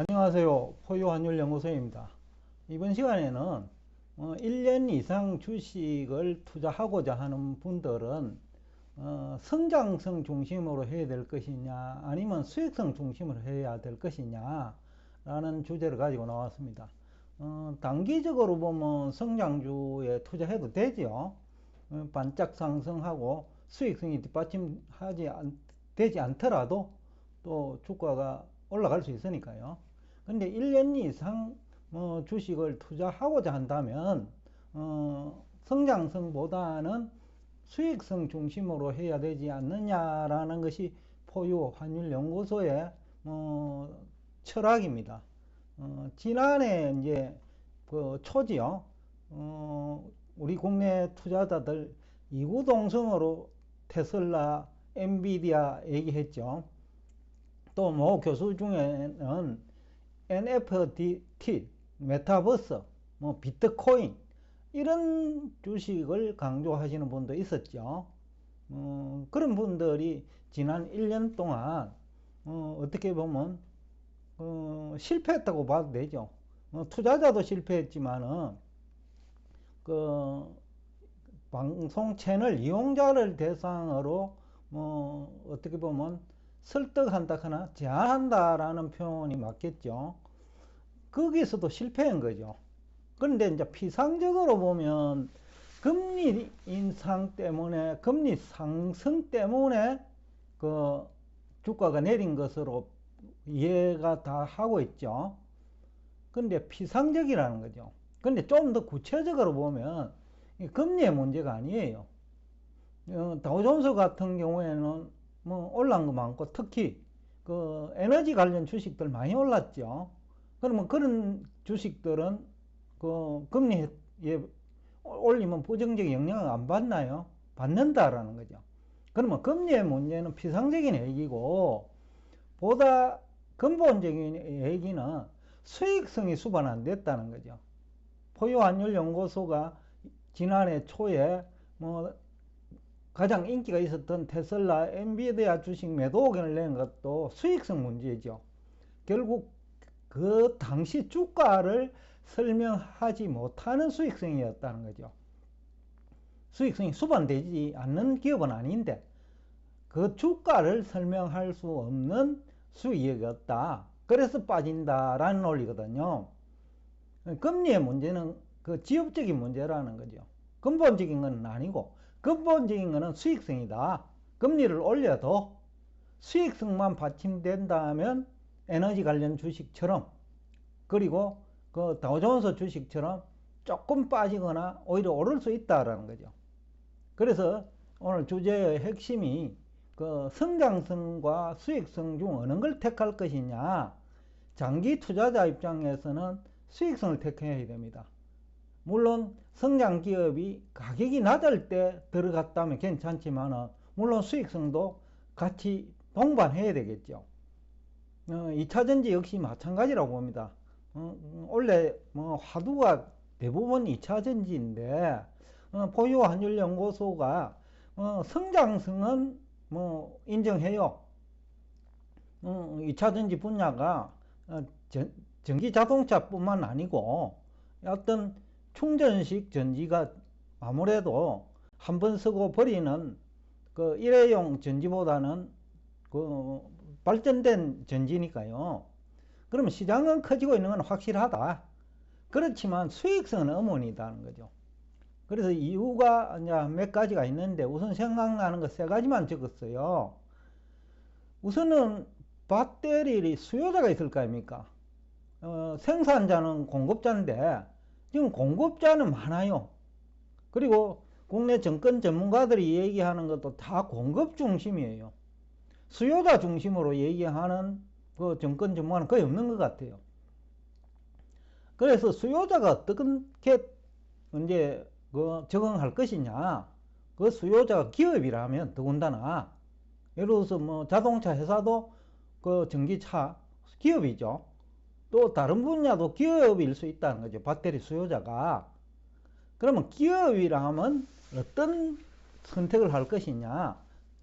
안녕하세요. 포유환율연구소입니다. 이번 시간에는 1년 이상 주식을 투자하고자 하는 분들은 성장성 중심으로 해야 될 것이냐 아니면 수익성 중심으로 해야 될 것이냐 라는 주제를 가지고 나왔습니다. 단기적으로 보면 성장주에 투자해도 되죠. 반짝 상승하고 수익성이 되지 않더라도 또 주가가 올라갈 수 있으니까요. 근데 1년 이상 주식을 투자하고자 한다면 성장성보다는 수익성 중심으로 해야 되지 않느냐라는 것이 포유환율연구소의 철학입니다. 지난해 이제 그 초지요. 우리 국내 투자자들 이구동성으로 테슬라, 엔비디아 얘기했죠. 또 뭐 교수 중에는 NFT, 메타버스, 비트코인 이런 주식을 강조하시는 분도 있었죠. 그런 분들이 지난 1년 동안 어떻게 보면 실패했다고 봐도 되죠. 투자자도 실패했지만은 그 방송 채널 이용자를 대상으로 어떻게 보면 설득한다거나 제한한다라는 표현이 맞겠죠. 거기서도 실패한 거죠. 그런데 이제 피상적으로 보면 금리 인상 때문에, 금리 상승 때문에 그 주가가 내린 것으로 이해가 다 하고 있죠. 그런데 피상적이라는 거죠. 그런데 좀 더 구체적으로 보면 금리의 문제가 아니에요. 다우존스 같은 경우에는 올라간 거 많고, 특히 그 에너지 관련 주식들 많이 올랐죠. 그러면 그런 주식들은 그 금리에 올리면 부정적 영향을 안 받나요? 받는다라는 거죠. 그러면 금리의 문제는 피상적인 얘기고, 보다 근본적인 얘기는 수익성이 수반 안 됐다는 거죠. 포유환율연구소가 지난해 초에 가장 인기가 있었던 테슬라, 엔비디아 주식 매도 의견을 낸 것도 수익성 문제죠. 결국 그 당시 주가를 설명하지 못하는 수익성이었다는 거죠. 수익성이 수반되지 않는 기업은 아닌데 그 주가를 설명할 수 없는 수익이었다. 그래서 빠진다라는 논리거든요. 금리의 문제는 그 지엽적인 문제라는 거죠. 근본적인 건 아니고, 근본적인 것은 수익성이다. 금리를 올려도 수익성만 받침된다면 에너지 관련 주식처럼, 그리고 그 다우존스 주식처럼 조금 빠지거나 오히려 오를 수 있다라는 거죠. 그래서 오늘 주제의 핵심이 그 성장성과 수익성 중 어느 걸 택할 것이냐. 장기 투자자 입장에서는 수익성을 택해야 됩니다. 물론 성장 기업이 가격이 낮을 때 들어갔다면 괜찮지만 물론 수익성도 같이 동반해야 되겠죠. 2차전지 역시 마찬가지라고 봅니다. 원래 화두가 대부분 2차전지인데 포유환율연구소가 성장성은 인정해요. 2차전지 분야가 전기자동차뿐만 아니고 어떤 충전식 전지가 아무래도 한번 쓰고 버리는 그 일회용 전지보다는 그 발전된 전지니까요. 그러면 시장은 커지고 있는 건 확실하다. 그렇지만 수익성은 어머니다는 거죠. 그래서 이유가 이제 몇 가지가 있는데 우선 생각나는 거 세 가지만 적었어요. 우선은 배터리 수요자가 있을 거 아닙니까? 생산자는 공급자인데 지금 공급자는 많아요. 그리고 국내 정권 전문가들이 얘기하는 것도 다 공급 중심이에요. 수요자 중심으로 얘기하는 그 정권 전문가는 거의 없는 것 같아요. 그래서 수요자가 어떻게 이제 그 적응할 것이냐. 그 수요자가 기업이라면 더군다나 예를 들어서 자동차 회사도 그 전기차 기업이죠. 또 다른 분야도 기업일 수 있다는 거죠. 배터리 수요자가. 그러면 기업이라면 어떤 선택을 할 것이냐,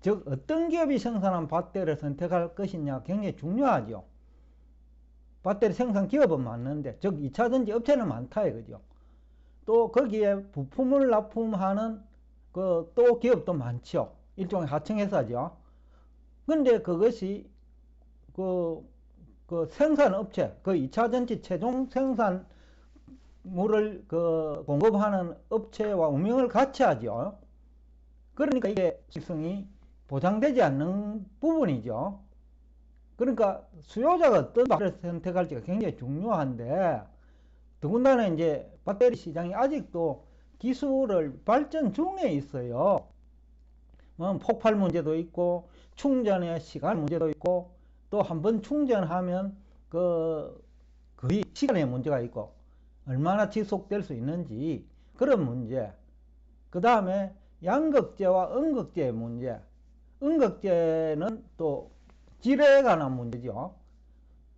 즉 어떤 기업이 생산한 배터리를 선택할 것이냐 굉장히 중요하죠. 배터리 생산 기업은 많는데, 즉 2차전지 업체는 많다 이거죠. 또 거기에 부품을 납품하는 그 또 기업도 많죠. 일종의 하청회사죠. 근데 그것이 그 생산업체, 그 2차전지 최종 생산물을 그 공급하는 업체와 운명을 같이 하죠. 그러니까 이게 수익성이 보장되지 않는 부분이죠. 그러니까 수요자가 어떤 배터리를 선택할지가 굉장히 중요한데, 더군다나 이제 배터리 시장이 아직도 기술을 발전 중에 있어요. 폭발 문제도 있고, 충전의 시간 문제도 있고, 또 한번 충전하면 거의 시간의 문제가 있고, 얼마나 지속될 수 있는지 그런 문제. 그 다음에 양극재와 음극재의 문제. 음극재는 또 질에 관한 문제죠.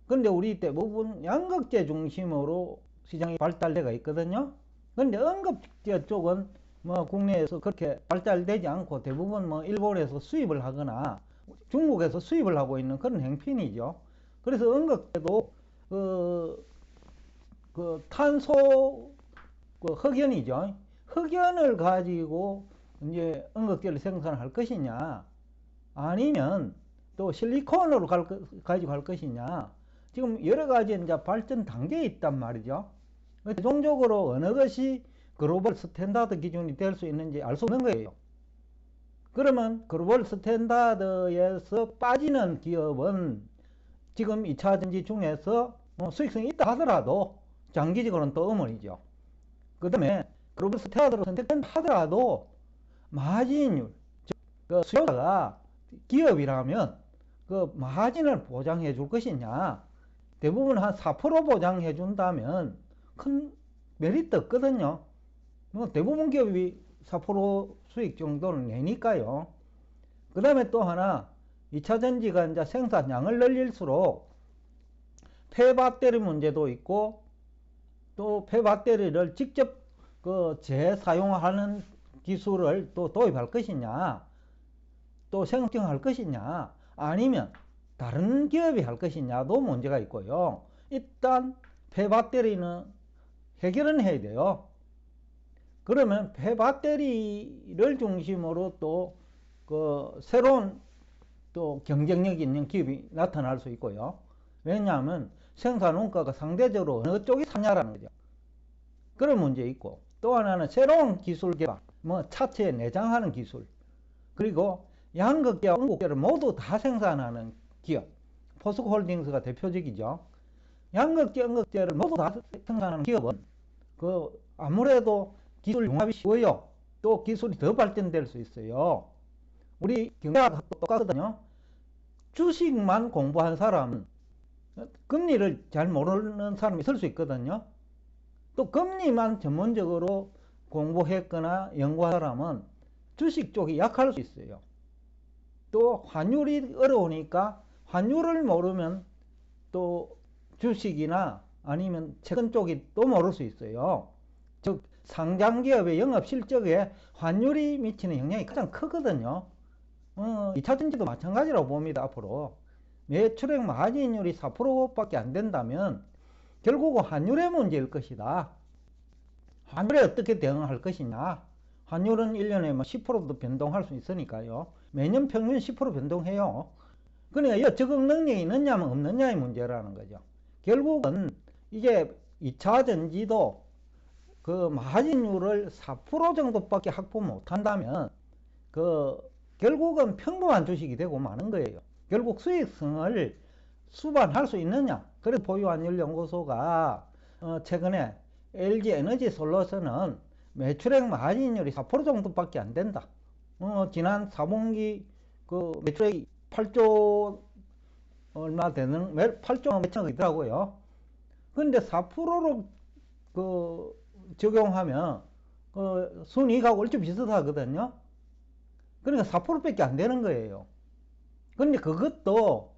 근데 우리 대부분 양극재 중심으로 시장이 발달되어 있거든요. 근데 음극재 쪽은 뭐 국내에서 그렇게 발달되지 않고 대부분 뭐 일본에서 수입을 하거나 중국에서 수입을 하고 있는 그런 행편이죠. 그래서 음극재도 그 탄소 흑연이죠. 흑연을 가지고 이제 음극재를 생산할 것이냐, 아니면 또 실리콘으로 가지고 갈 것이냐. 지금 여러 가지 이제 발전 단계에 있단 말이죠. 최종적으로 어느 것이 글로벌 스탠다드 기준이 될 수 있는지 알 수 없는 거예요. 그러면 글로벌 스탠다드에서 빠지는 기업은 지금 2차전지 중에서 수익성이 있다 하더라도 장기적으로는 또 어머니죠. 그 다음에 글로벌 스탠다드로 선택된 하더라도 마진율, 즉 그 수요자가 기업이라면 그 마진을 보장해 줄 것이냐. 대부분 한 4% 보장해 준다면 큰 메리트 없거든요. 대부분 기업이 4% 수익 정도는 내니까요. 그 다음에 또 하나, 2차전지가 이제 생산량을 늘릴수록 폐배터리 문제도 있고, 또 폐배터리를 직접 재사용하는 기술을 또 도입할 것이냐, 또 생성할 것이냐, 아니면 다른 기업이 할 것이냐도 문제가 있고요. 일단 폐배터리는 해결은 해야 돼요. 그러면 폐배터리를 중심으로 또 새로운 또 경쟁력 있는 기업이 나타날 수 있고요. 왜냐하면 생산 원가가 상대적으로 어느 쪽이 사냐라는 거죠. 그런 문제 있고, 또 하나는 새로운 기술 개발, 뭐 차체에 내장하는 기술, 그리고 양극재와 음극재를 모두 다 생산하는 기업, 포스코홀딩스가 대표적이죠. 양극재, 음극재를 모두 다 생산하는 기업은 아무래도 기술 융합이 쉬워요. 또 기술이 더 발전될 수 있어요. 우리 경제학하고 똑같거든요. 주식만 공부한 사람은 금리를 잘 모르는 사람이 있을 수 있거든요. 또 금리만 전문적으로 공부했거나 연구한 사람은 주식 쪽이 약할 수 있어요. 또 환율이 어려우니까 환율을 모르면 또 주식이나 아니면 채권 쪽이 또 모를 수 있어요. 즉 상장기업의 영업 실적에 환율이 미치는 영향이 가장 크거든요. 2차전지도 마찬가지라고 봅니다. 앞으로 매출액 마진율이 4%밖에 안 된다면 결국은 환율의 문제일 것이다. 환율에 어떻게 대응할 것이냐. 환율은 1년에 뭐 10%도 변동할 수 있으니까요. 매년 평균 10% 변동해요. 그러니까 적응 능력이 있느냐면 없느냐의 문제라는 거죠. 결국은 이게 2차전지도 그 마진율을 4% 정도밖에 확보 못한다면 결국은 평범한 주식이 되고 마는 거예요. 결국 수익성을 수반할 수 있느냐. 그래서 보유환율연구소가 최근에 LG에너지솔루션은 매출액 마진율이 4% 정도밖에 안 된다. 지난 4분기 그 매출액이 8조 얼마 되는 8조 몇천억이더라고요. 근데 4%로 적용하면 순이익하고 얼추 비슷하거든요. 그러니까 4%밖에 안 되는 거예요. 근데 그것도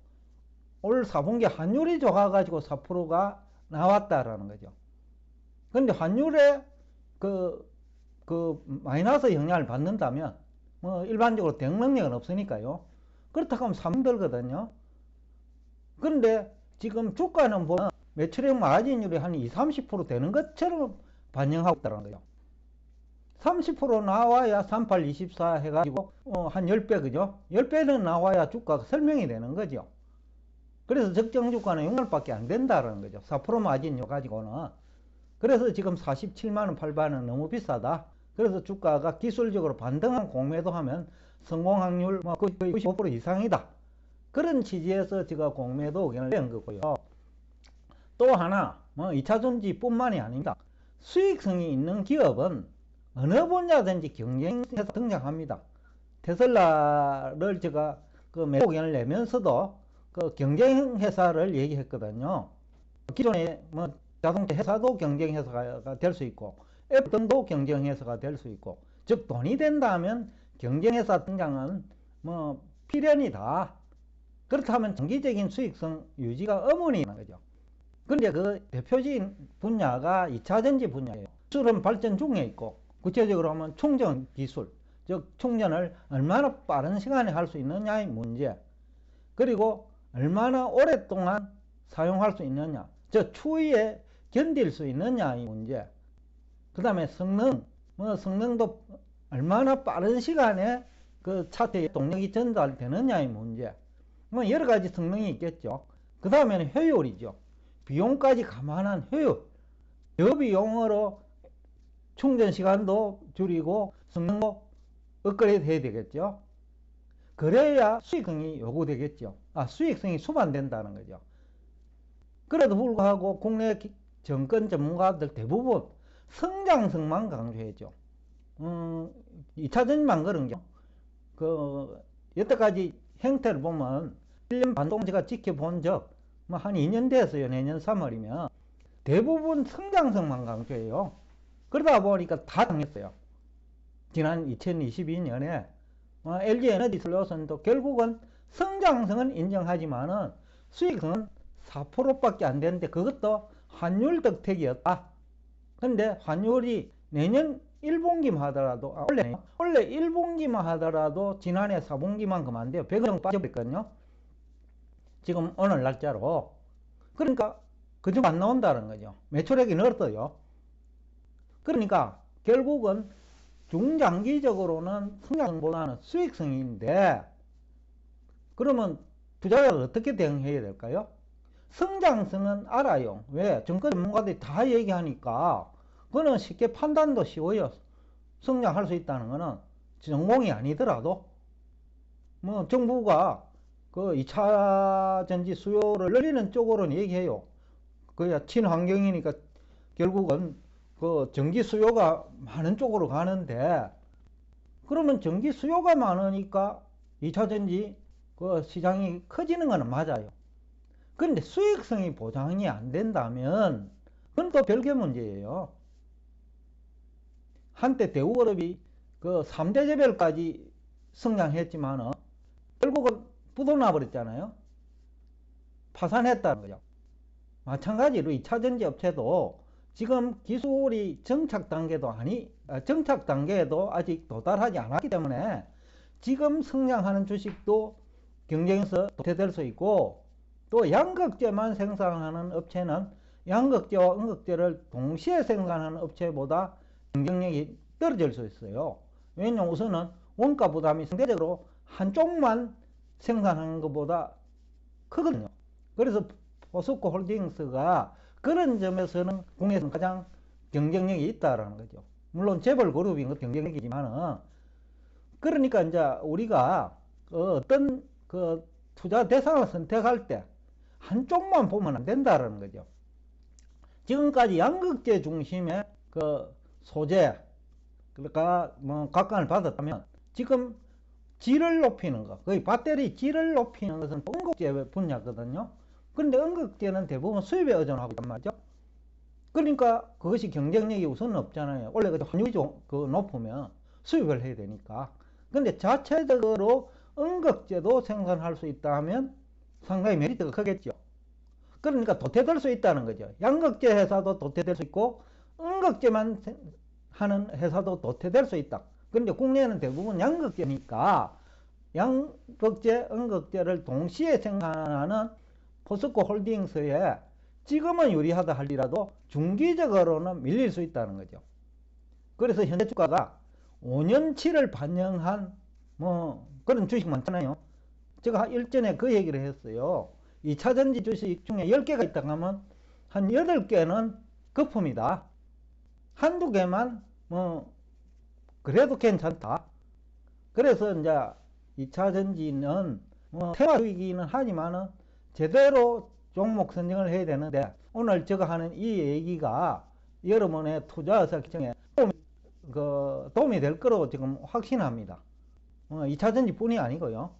올 4분기 환율이 좋아가지고 4%가 나왔다라는 거죠. 근데 환율에 마이너스 영향을 받는다면 일반적으로 대응 능력은 없으니까요. 그렇다고 하면 3들거든요. 그런데 지금 주가는 보면 매출액 마진율이 한 20, 30% 되는 것처럼 반영하고 있다는 거예요. 30% 나와야 38, 24 해가지고 한 10배, 그죠? 10배는 나와야 주가가 설명이 되는 거죠. 그래서 적정 주가는 6만원밖에 안 된다는 거죠. 4% 마진율 가지고는. 그래서 지금 47만원, 8만원 너무 비싸다. 그래서 주가가 기술적으로 반등한 공매도 하면 성공 확률 거의 95% 이상이다. 그런 취지에서 제가 공매도 의견을 낸 거고요. 또 하나, 2차전지 뿐만이 아닙니다. 수익성이 있는 기업은 어느 분야든지 경쟁해서 등장합니다. 테슬라를 제가 그 매도 의견을 내면서도 그 경쟁회사를 얘기했거든요. 기존의 자동차 회사도 경쟁회사가 될 수 있고, 애플도 경쟁회사가 될 수 있고, 즉 돈이 된다면 경쟁회사 등장은 필연이다. 그렇다면 장기적인 수익성 유지가 의문이라는 거죠. 그런데 그 대표적인 분야가 2차전지 분야예요. 기술은 발전 중에 있고, 구체적으로 하면 충전 기술, 즉 충전을 얼마나 빠른 시간에 할 수 있느냐의 문제, 그리고 얼마나 오랫동안 사용할 수 있느냐, 즉 추위에 견딜 수 있느냐의 문제, 그 다음에 성능도 얼마나 빠른 시간에 그 차트에 동력이 전달되느냐의 문제, 여러 가지 성능이 있겠죠. 그 다음에는 효율이죠. 비용까지 감안한 효율, 저비용으로 충전 시간도 줄이고 성능도 업그레이드 해야 되겠죠. 그래야 수익성이 요구되겠죠. 수익성이 수반된다는 거죠. 그래도 불구하고 국내 정권 전문가들 대부분 성장성만 강조했죠. 2차전지만 그런 게, 여태까지 행태를 보면 1년 반 동안 제가 지켜본 적, 한 2년 됐어요. 내년 3월이면. 대부분 성장성만 강조해요. 그러다 보니까 다 당했어요. 지난 2022년에 LG 에너지 솔루션도 결국은 성장성은 인정하지만은 수익성은 4%밖에 안 되는데 그것도 환율 덕택이었다. 근데 환율이 내년 1분기만 하더라도, 원래 1분기만 하더라도 지난해 4분기만 그만돼요. 100원 정도 빠져버렸거든요. 지금 오늘 날짜로. 그러니까 그저 안 나온다는 거죠. 매출액이 늘었어요. 그러니까 결국은 중장기적으로는 성장보다는 수익성인데, 그러면 투자자를 어떻게 대응해야 될까요? 성장성은 알아요. 왜? 정권 전문가들이 다 얘기하니까 그거는 쉽게 판단도 쉬워요. 성장할 수 있다는 거는 전공이 아니더라도 정부가 그 2차 전지 수요를 늘리는 쪽으로는 얘기해요. 그야 친환경이니까 결국은 그 전기 수요가 많은 쪽으로 가는데, 그러면 전기 수요가 많으니까 2차 전지 그 시장이 커지는 거는 맞아요. 그런데 수익성이 보장이 안 된다면 그건 또 별개 문제예요. 한때 대우그룹이 그 3대 재벌까지 성장했지만은 결국은 부도나 버렸잖아요. 파산했다는 거죠. 마찬가지로 2차전지 업체도 지금 기술이 정착 단계에도 아직 도달하지 않았기 때문에 지금 성장하는 주식도 경쟁에서 도태될 수 있고, 또 양극재만 생산하는 업체는 양극재와 음극재를 동시에 생산하는 업체보다 경쟁력이 떨어질 수 있어요. 왜냐하면 우선은 원가 부담이 상대적으로 한쪽만 생산하는 것보다 크거든요. 그래서 포스코 홀딩스가 그런 점에서는 국내에서는 가장 경쟁력이 있다라는 거죠. 물론 재벌 그룹인 것 경쟁력이지만은, 그러니까 이제 우리가 어떤 그 투자 대상을 선택할 때 한쪽만 보면 안 된다라는 거죠. 지금까지 양극재 중심의 그 소재, 그러니까 각광을 받았다면 지금 질을 높이는 것, 거의 배터리 질을 높이는 것은 음극재 분야거든요. 그런데 음극재는 대부분 수입에 의존하고 있단 말이죠. 그러니까 그것이 경쟁력이 우선 없잖아요. 원래 환율이 높으면 수입을 해야 되니까. 근데 자체적으로 음극재도 생산할 수 있다 하면 상당히 메리트가 크겠죠. 그러니까 도태될 수 있다는 거죠. 양극재 회사도 도태될 수 있고 음극재만 하는 회사도 도태될 수 있다. 그런데 국내에는 대부분 양극재니까 양극재, 음극재를 동시에 생산하는 포스코 홀딩스의 지금은 유리하다 할지라도 중기적으로는 밀릴 수 있다는 거죠. 그래서 현재 주가가 5년치를 반영한 그런 주식 많잖아요. 제가 일전에 그 얘기를 했어요. 2차전지 주식 중에 10개가 있다고 하면 한 8개는 거품이다. 한두 개만 그래도 괜찮다. 그래서 이제 2차전지는 테마주이기는 하지만은 제대로 종목 선정을 해야 되는데, 오늘 제가 하는 이 얘기가 여러분의 투자 결정에 도움이 될 거라고 지금 확신합니다. 2차전지 뿐이 아니고요.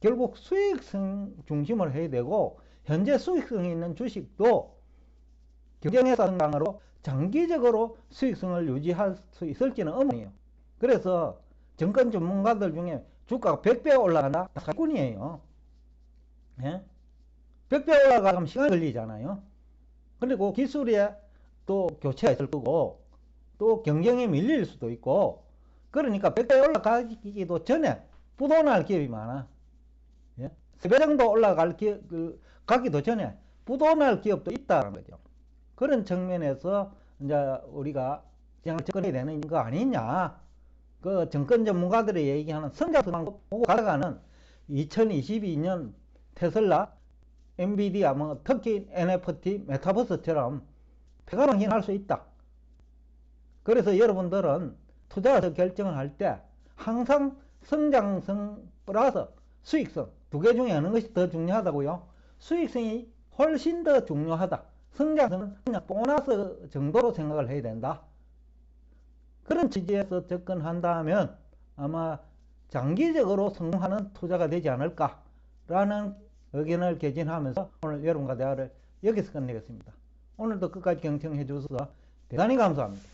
결국 수익성 중심을 해야 되고, 현재 수익성이 있는 주식도 경쟁회사 성장으로 장기적으로 수익성을 유지할 수 있을지는 의문이에요. 그래서 정권 전문가들 중에 주가가 100배 올라간다? 사기꾼이에요. 예? 100배 올라가면 시간이 걸리잖아요. 그리고 기술에 또 교체가 있을 거고, 또 경쟁에 밀릴 수도 있고, 그러니까 100배 올라가기도 전에 부도날 기업이 많아. 예? 3배 정도 가기도 전에 부도날 기업도 있다는 거죠. 그런 측면에서 이제 우리가 시장을 접근해야 되는 거 아니냐. 그 정권 전문가들이 얘기하는 성장성 보고 가다가는 2022년 테슬라, 엔비디아, 특히 NFT, 메타버스처럼 폐가망신할 수 있다. 그래서 여러분들은 투자에서 결정을 할 때 항상 성장성 플러스 수익성 두 개 중에 어느 것이 더 중요하다고요? 수익성이 훨씬 더 중요하다. 성장성은 그냥 보너스 정도로 생각을 해야 된다. 그런 취지에서 접근한다면 아마 장기적으로 성공하는 투자가 되지 않을까라는 의견을 개진하면서 오늘 여러분과 대화를 여기서 끝내겠습니다. 오늘도 끝까지 경청해 주셔서 대단히 감사합니다.